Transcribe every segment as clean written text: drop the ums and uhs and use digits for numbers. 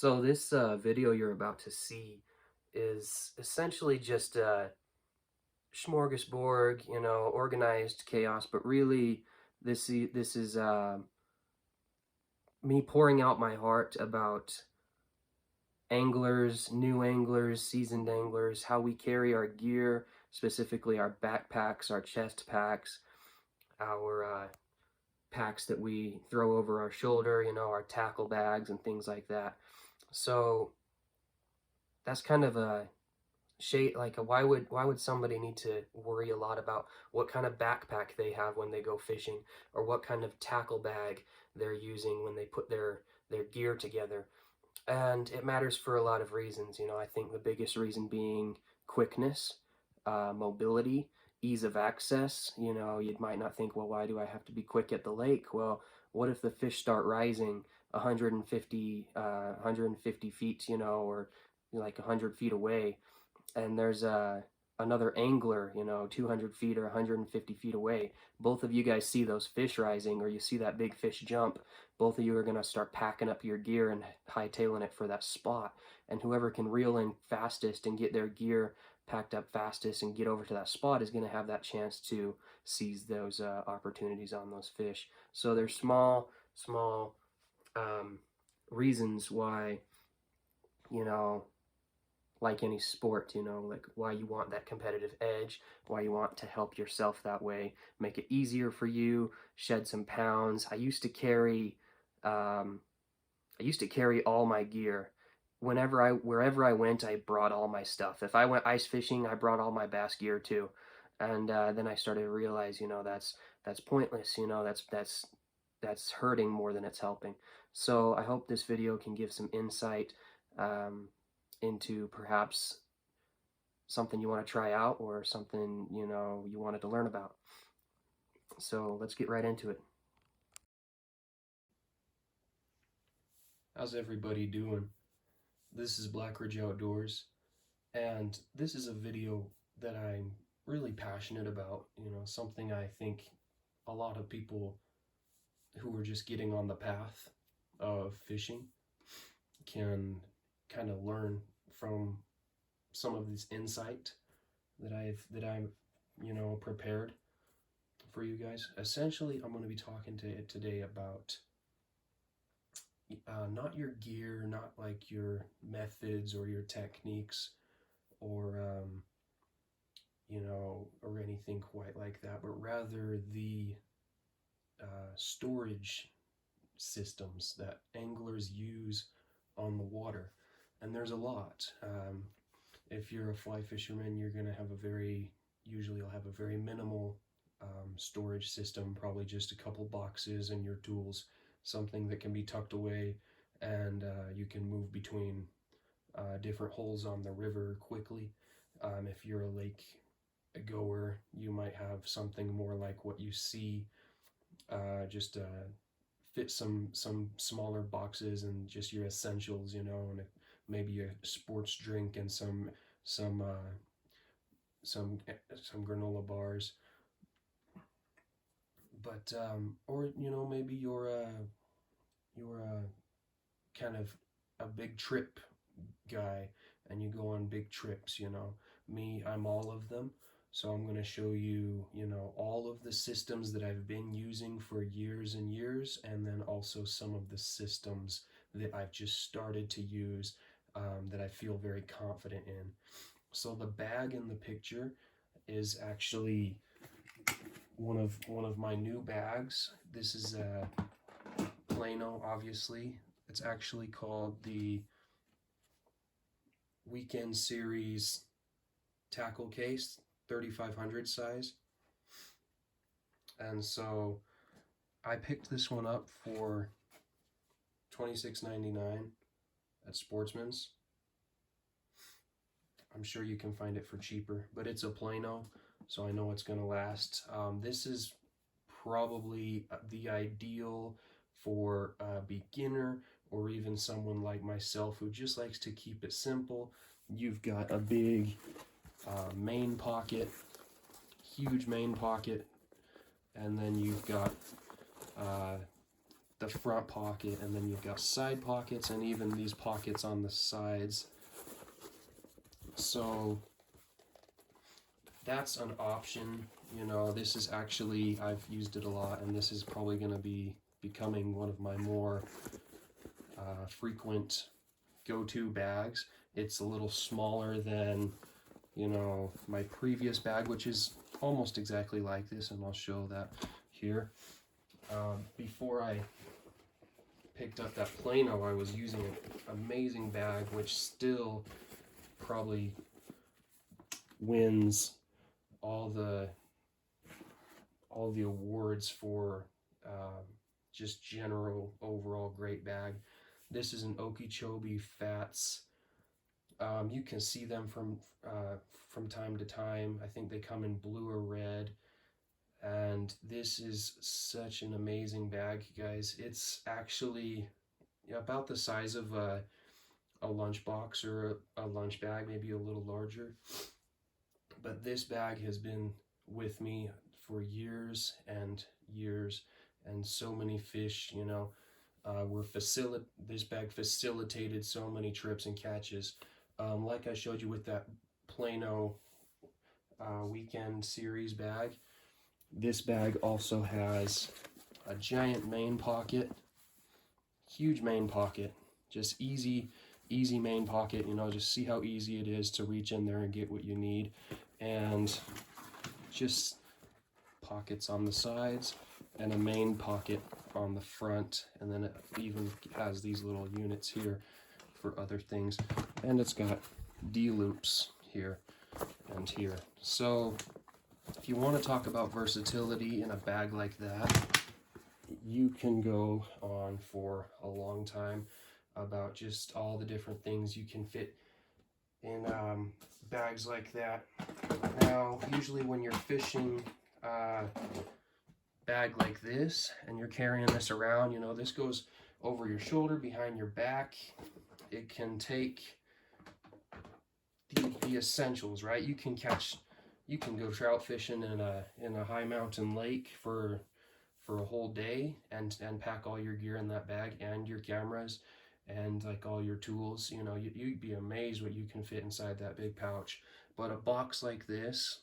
So this video you're about to see is essentially just a smorgasbord, organized chaos, but really this is me pouring out my heart about anglers, new anglers, seasoned anglers, how we carry our gear, specifically our backpacks, our chest packs, our packs that we throw over our shoulder, our tackle bags and things like that. So that's kind of a shade, like why would somebody need to worry a lot about what kind of backpack they have when they go fishing, or what kind of tackle bag they're using when they put their gear together. And it matters for a lot of reasons. I think the biggest reason being quickness, mobility, ease of access. You might not think, well, why do I have to be quick at the lake? Well, what if the fish start rising 150 feet, or like 100 feet away, and there's another angler, 200 feet or 150 feet away. Both of you guys see those fish rising, or you see that big fish jump. Both of you are going to start packing up your gear and hightailing it for that spot. And whoever can reel in fastest and get their gear packed up fastest and get over to that spot is going to have that chance to seize those opportunities on those fish. So there's small reasons why, like any sport, like why you want that competitive edge, why you want to help yourself that way, make it easier for you, shed some pounds. I used to carry all my gear. Wherever I went, I brought all my stuff. If I went ice fishing, I brought all my bass gear too. And then I started to realize, that's pointless. That's hurting more than it's helping. So I hope this video can give some insight into perhaps something you want to try out, or something you wanted to learn about. So let's get right into it. How's everybody doing? This is Black Ridge Outdoors, and this is a video that I'm really passionate about, something I think a lot of people who are just getting on the path of fishing can kind of learn from some of this insight that I've prepared for you guys. Essentially, I'm going to be talking today about not your gear, not like your methods or your techniques, or or anything quite like that, but rather the storage systems that anglers use on the water. And there's a lot. If you're a fly fisherman, you're going to have usually you'll have a very minimal storage system, probably just a couple boxes and your tools, something that can be tucked away, and you can move between different holes on the river quickly. If you're a lake goer, you might have something more like what you see, just fit some smaller boxes and just your essentials, and maybe a sports drink and some granola bars. But or maybe you're kind of a big trip guy, and you go on big trips. Me, I'm all of them. So I'm going to show you, all of the systems that I've been using for years and years, and then also some of the systems that I've just started to use that I feel very confident in. So the bag in the picture is actually one of my new bags. This is a Plano, obviously. It's actually called the Weeknd series tackle case, 3500 size. And so I picked this one up for $26.99 at Sportsman's. I'm sure you can find it for cheaper, but it's a Plano, so I know it's going to last. This is probably the ideal for a beginner, or even someone like myself who just likes to keep it simple. You've got a big main pocket, huge main pocket, and then you've got the front pocket, and then you've got side pockets and even these pockets on the sides. So that's an option. You know, this is actually, I've used it a lot, and this is probably going to be becoming one of my more frequent go-to bags. It's a little smaller than, you know, my previous bag, which is almost exactly like this, and I'll show that here. Before I picked up that Plano, I was using an amazing bag, which still probably wins all the awards for just general overall great bag. This is an Okeechobee Fats. You can see them from time to time. I think they come in blue or red. And this is such an amazing bag, you guys. It's actually about the size of a lunchbox or a lunch bag, maybe a little larger. But this bag has been with me for years and years, and so many fish, you know, this bag facilitated so many trips and catches. Like I showed you with that Plano Weeknd series bag, this bag also has a giant main pocket, huge main pocket, just easy main pocket, you know, just see how easy it is to reach in there and get what you need. And just pockets on the sides and a main pocket on the front, and then it even has these little units here for other things, and it's got D-loops here and here. So if you want to talk about versatility in a bag like that, you can go on for a long time about just all the different things you can fit in bags like that. Now, usually when you're fishing a bag like this and you're carrying this around, you know, this goes over your shoulder, behind your back. It can take the essentials, right? You can go trout fishing in a high mountain lake for a whole day and pack all your gear in that bag and your cameras and like all your tools. You know, you'd be amazed what you can fit inside that big pouch. But a box like this,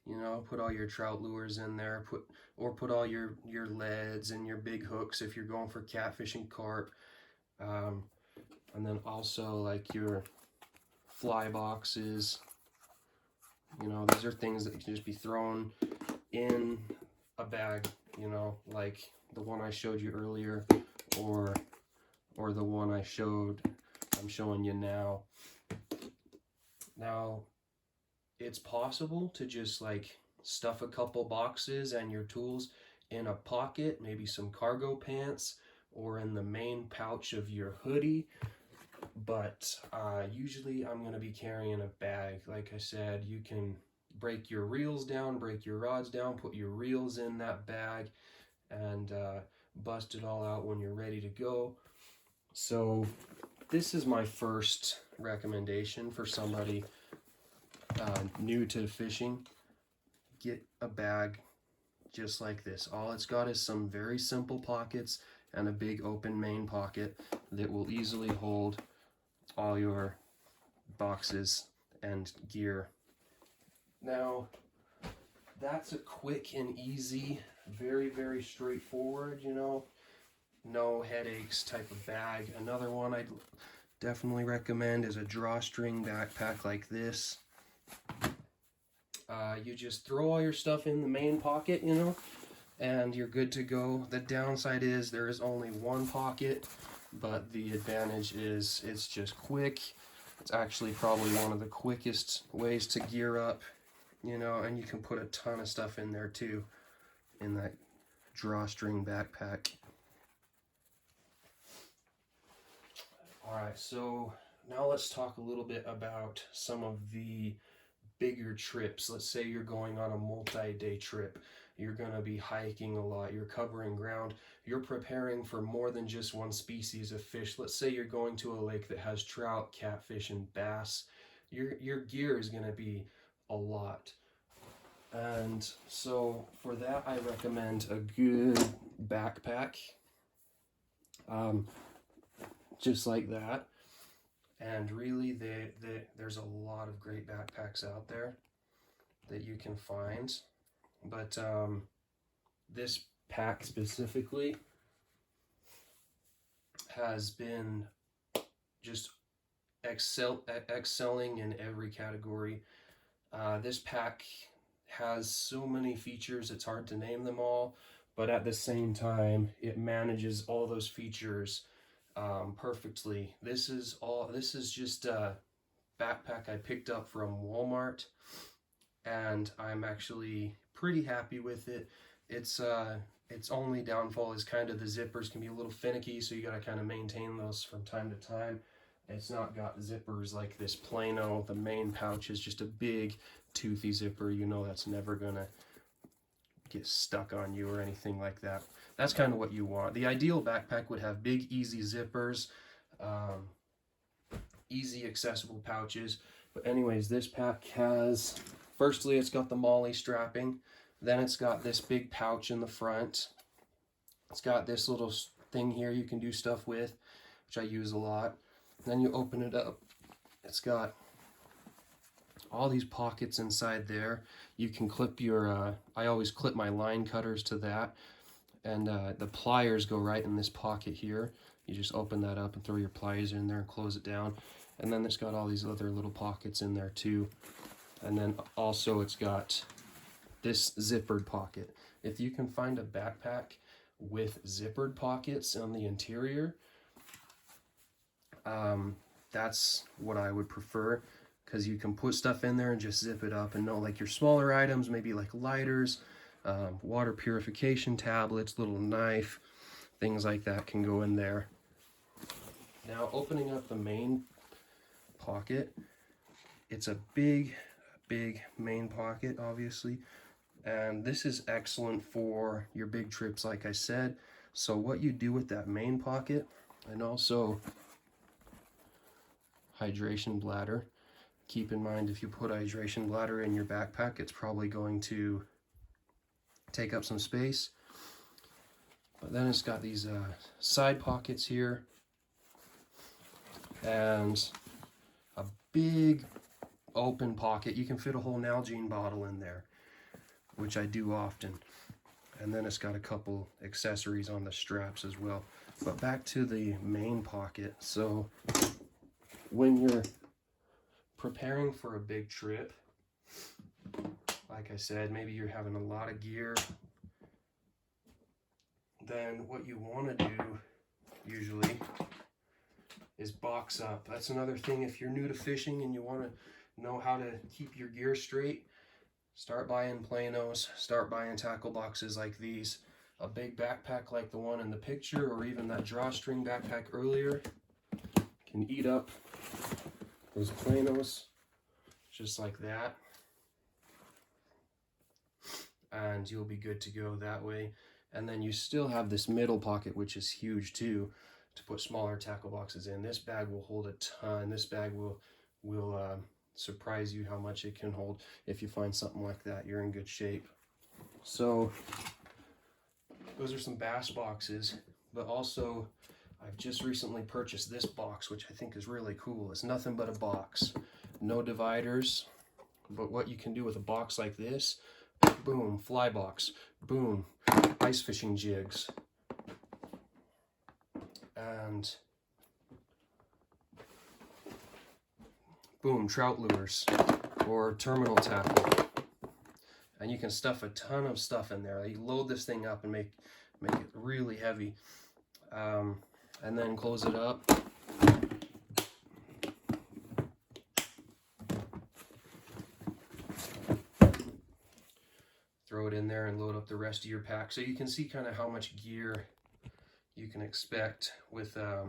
you know, put all your trout lures in there, put all your leads and your big hooks if you're going for catfish and carp, and then also like your fly boxes. You know, these are things that can just be thrown in a bag, you know, like the one I showed you earlier, or the one I'm showing you now. Now, it's possible to just like stuff a couple boxes and your tools in a pocket, maybe some cargo pants, or in the main pouch of your hoodie. But usually I'm going to be carrying a bag. Like I said, you can break your reels down, break your rods down, put your reels in that bag, and bust it all out when you're ready to go. So this is my first recommendation for somebody new to fishing. Get a bag just like this. All it's got is some very simple pockets and a big open main pocket that will easily hold all your boxes and gear. Now, that's a quick and easy, very, very straightforward, you know, no headaches type of bag. Another one I'd definitely recommend is a drawstring backpack like this. You just throw all your stuff in the main pocket, you know, and you're good to go. The downside is there is only one pocket, but the advantage is it's just quick. It's actually probably one of the quickest ways to gear up, you know, and you can put a ton of stuff in there too, in that drawstring backpack. All right, so now let's talk a little bit about some of the bigger trips. Let's say you're going on a multi-day trip. You're going to be hiking a lot. You're covering ground. You're preparing for more than just one species of fish. Let's say you're going to a lake that has trout, catfish, and bass. Your gear is going to be a lot. And so for that, I recommend a good backpack, just like that. And really, there's a lot of great backpacks out there that you can find. But this pack specifically has been just excelling in every category. This pack has so many features, it's hard to name them all, but at the same time, it manages all those features perfectly. This is just a backpack I picked up from Walmart, and I'm actually pretty happy with it. Its only downfall is kind of the zippers can be a little finicky, so you got to kind of maintain those from time to time. It's not got zippers like this Plano. The main pouch is just a big toothy zipper. You know that's never gonna get stuck on you or anything like that. That's kind of what you want. The ideal backpack would have big, easy zippers, easy accessible pouches. But anyways, this pack has, firstly, it's got the MOLLE strapping. Then it's got this big pouch in the front. It's got this little thing here you can do stuff with, which I use a lot. Then you open it up. It's got all these pockets inside there. You can clip your, I always clip my line cutters to that. And the pliers go right in this pocket here. You just open that up and throw your pliers in there and close it down. And then it's got all these other little pockets in there too. And then also it's got this zippered pocket. If you can find a backpack with zippered pockets on the interior, that's what I would prefer, because you can put stuff in there and just zip it up and know, like your smaller items, maybe like lighters, water purification tablets, little knife, things like that can go in there. Now opening up the main pocket, it's a big main pocket, obviously, and this is excellent for your big trips, like I said. So what you do with that main pocket, and also hydration bladder, keep in mind if you put a hydration bladder in your backpack, it's probably going to take up some space. But then it's got these side pockets here, and a big open pocket. You can fit a whole Nalgene bottle in there, which I do often. And then it's got a couple accessories on the straps as well. But back to the main pocket. So when you're preparing for a big trip, like I said, maybe you're having a lot of gear, then what you want to do usually is box up. That's another thing. If you're new to fishing and you want to know how to keep your gear straight, start buying planos, start buying tackle boxes like these. A big backpack like the one in the picture, or even that drawstring backpack earlier, can eat up those planos just like that, and you'll be good to go that way. And then you still have this middle pocket, which is huge too, to put smaller tackle boxes in. This bag will hold a ton. This bag will surprise you how much it can hold. If you find something like that, you're in good shape. So those are some bass boxes, but also I've just recently purchased this box, which I think is really cool. It's nothing but a box, no dividers, but what you can do with a box like this, boom, fly box, boom, ice fishing jigs, and boom, trout lures or terminal tackle. And you can stuff a ton of stuff in there. You load this thing up and make it really heavy, and then close it up. Throw it in there and load up the rest of your pack. So you can see kind of how much gear you can expect with a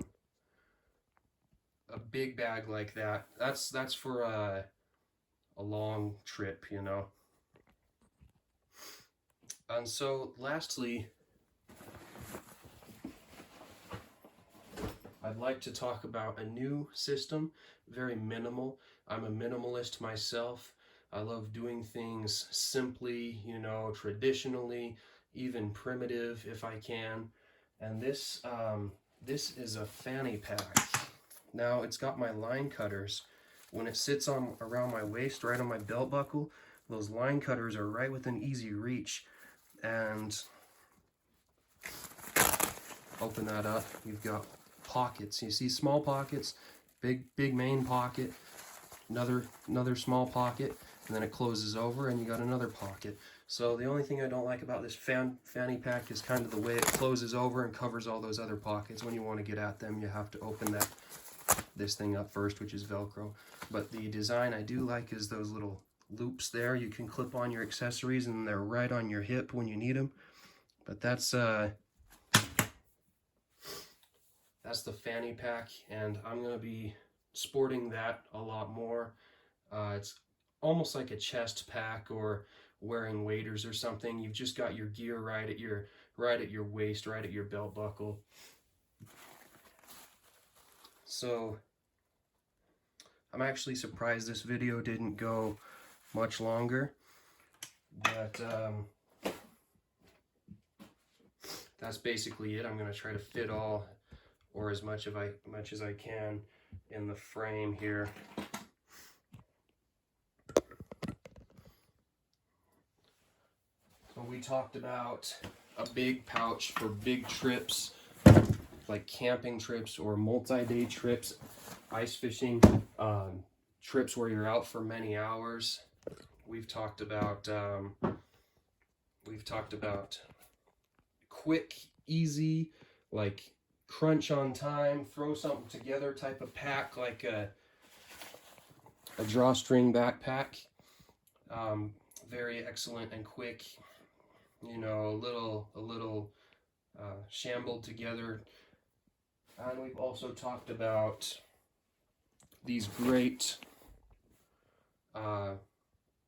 big bag like that. That's for a long trip, you know. And so lastly, I'd like to talk about a new system, very minimal. I'm a minimalist myself. I love doing things simply, you know, traditionally, even primitive if I can. And this is a Fanny Pack. Now it's got my line cutters. When it sits on around my waist, right on my belt buckle, those line cutters are right within easy reach. And open that up, you've got pockets. You see small pockets, big main pocket, another small pocket, and then it closes over and you got another pocket. So the only thing I don't like about this Fanny Pack is kind of the way it closes over and covers all those other pockets. When you want to get at them, you have to open this thing up first, which is Velcro. But the design I do like is those little loops there. You can clip on your accessories and they're right on your hip when you need them. But that's the Fanny Pack, and I'm going to be sporting that a lot more. It's almost like a chest pack or wearing waders or something. You've just got your gear right at your waist, right at your belt buckle. So I'm actually surprised this video didn't go much longer, but that's basically it. I'm going to try to fit all, or as much as I can, in the frame here. So we talked about a big pouch for big trips, like camping trips or multi-day trips, ice fishing, trips where you're out for many hours. We've talked about quick, easy, like crunch on time, throw something together type of pack, like a Drawstring Backpack. Very excellent and quick. You know, a little shambled together. And we've also talked about these great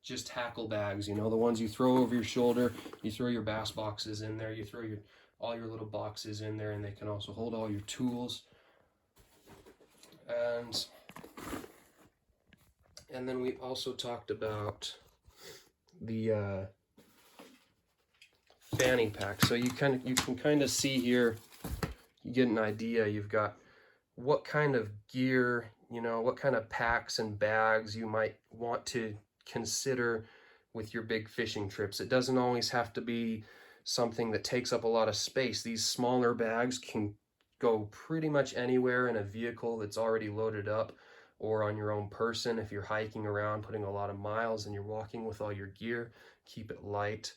just tackle bags, you know, the ones you throw over your shoulder. You throw your bass boxes in there, you throw all your little boxes in there, and they can also hold all your tools. And then we also talked about the Fanny Pack. So you can kind of see here, you get an idea. You've got what kind of gear, you know, what kind of packs and bags you might want to consider with your big fishing trips. It doesn't always have to be something that takes up a lot of space. These smaller bags can go pretty much anywhere in a vehicle that's already loaded up, or on your own person if you're hiking around, putting a lot of miles and you're walking with all your gear. Keep it light.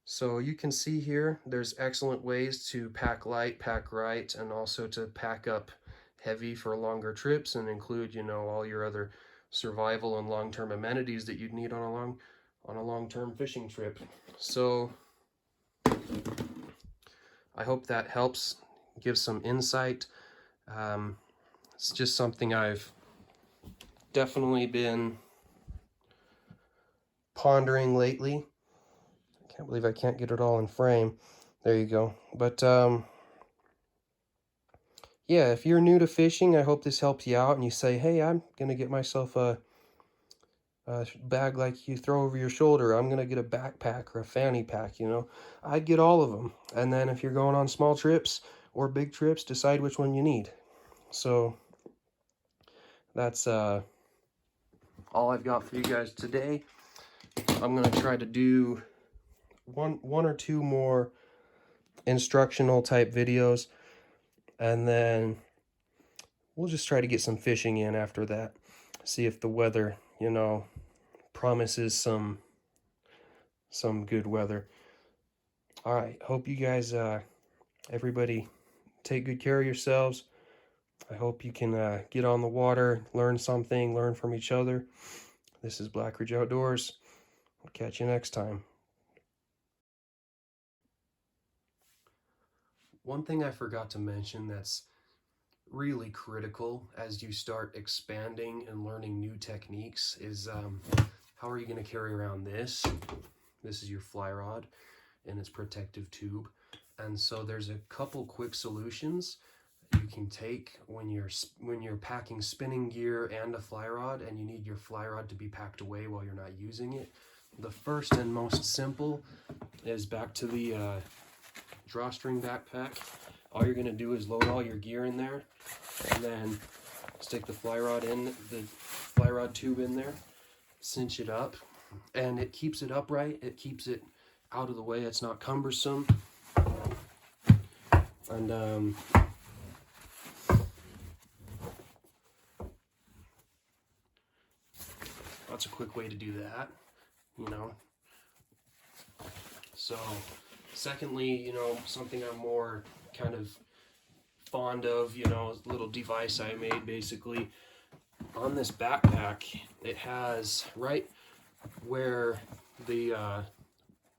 So you can see here, there's excellent ways to pack light, pack right, and also to pack up heavy for longer trips and include, you know, all your other survival and long-term amenities that you'd need on a long-term fishing trip. So I hope that helps, give some insight. It's just something I've definitely been pondering lately. I can't believe I can't get it all in frame. There you go. But yeah, if you're new to fishing, I hope this helps you out and you say, hey, I'm gonna get myself a bag like you throw over your shoulder. I'm gonna get a backpack or a fanny pack, you know. I'd get all of them. And then if you're going on small trips or big trips, decide which one you need. So that's all I've got for you guys today. I'm gonna try to do one or two more instructional type videos, and then we'll just try to get some fishing in after that. See if the weather, you know, promises some good weather. All right, hope you guys, everybody, take good care of yourselves. I hope you can get on the water, learn something, learn from each other. This is Black Ridge Outdoors. I'll catch you next time. One thing I forgot to mention that's really critical as you start expanding and learning new techniques is how are you going to carry around this? This is your fly rod and its protective tube. And so there's a couple quick solutions. you can take when you're packing spinning gear and a fly rod, and you need your fly rod to be packed away while you're not using it. The first and most simple is back to the Drawstring Backpack. All you're going to do is load all your gear in there, and then stick the fly rod tube in there, cinch it up, and it keeps it upright. It keeps it out of the way. It's not cumbersome. And that's a quick way to do that, you know. So secondly, you know, something I'm more kind of fond of, you know, a little device I made basically on this backpack. It has right where the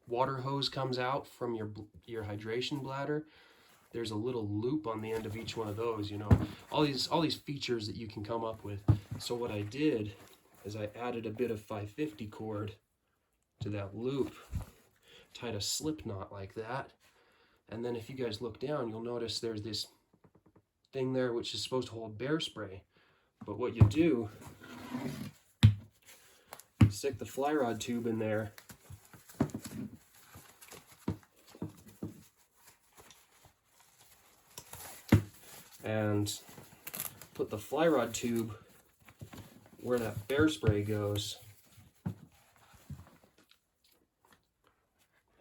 water hose comes out from your hydration bladder. There's a little loop on the end of each one of those, you know, all these features that you can come up with. So what I did is I added a bit of 550 cord to that loop, tied a slip knot like that, and then if you guys look down, you'll notice there's this thing there which is supposed to hold bear spray. But what you do, you stick the fly rod tube in there, and put the fly rod tube where that bear spray goes,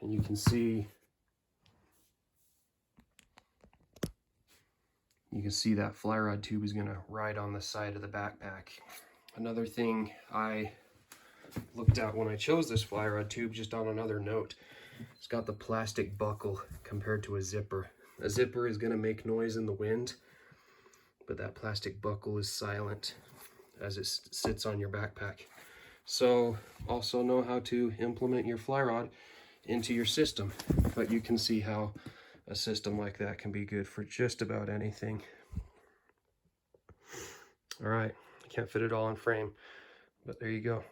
and you can see that fly rod tube is going to ride on the side of the backpack. Another thing I looked at when I chose this fly rod tube, just on another note, it's got the plastic buckle compared to a zipper. A zipper is going to make noise in the wind, but that plastic buckle is silent as it sits on your backpack. So also know how to implement your fly rod into your system, but you can see how a system like that can be good for just about anything. All right, I can't fit it all in frame, but there you go.